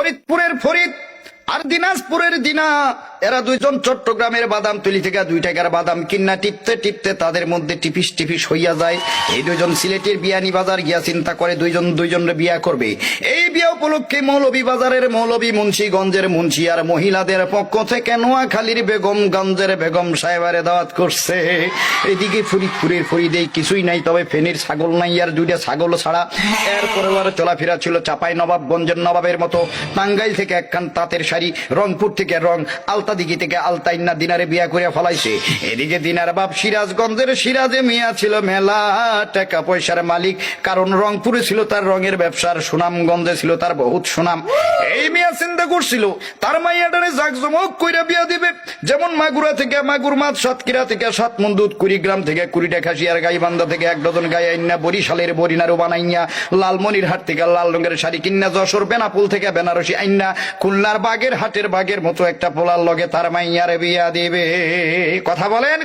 ফরিদপুরের ফরিদ আর দিনাজপুরের দিনা, এরা দুইজন চট্টগ্রামের বাদামতলি থেকে 2 টাকার বাদাম কিন্না টিপতে টিপতে তাদের মধ্যে টিপিস টিপিস হইয়া যায়। এই দুইজন সিলেটের বিয়ানী বাজার গিয়া চিন্তা করে দুইজনের বিয়া করবে। এই বিয়া উপলক্ষে মৌলভী বাজারের মৌলভী, মুন্সিগঞ্জের মুন্সি আর মহিলাদের পক্ষ থেকে নোয়াখালীর বেগমগঞ্জের বেগম সাহেবারে দাওয়াত করছে। এদিকে ফরিদপুরের ফরিদেই কিছুই নাই, তবে ফেনীর ছাগল নাই আর 2টা ছাগল ছাড়া। এরপরে আর চলাফেরা ছিল চাপাই নবাবগঞ্জের নবাবের মতো। টাঙ্গাইল থেকে একখান তাঁতের শাড়ি, রংপুর থেকে রং, আলতাদিঘি থেকে আলতাইন্না দিনারে বিয়া করে ফলাইছে। এদিকে দিনার বাপ সিরাজগঞ্জের সিরাজে মিয়া ছিল মেলা টাকা পয়সার মালিক, কারণ রংপুরে ছিল তার রঙের ব্যবসার, সুনামগঞ্জে ছিল তার বহুত সুনাম। এই মিয়া চিন্তা করছিল তার মাইয়াটারে জাকজমক কইরা বিয়া দিবে, যেমন মাগুরা থেকে মাগুর মাছ, সাতক্ষীরা থেকে 7 মণ দুধ, কুড়িগ্রাম থেকে 20টা খাসি আর গাইবান্ধা থেকে 1 ডজন গাই আইনা, বরিশালের বরিনারু বানাইয়া, লালমনিরহাট থেকে লাল রঙের শাড়ি কিন্না, যশোর বেনাপুল থেকে বেনারসি আইনা, খুলনার বাগের হাটের বাগের মতো একটা পোলার লগে তার মাইয়ারে বিয়া দিবে। কথা বলেন।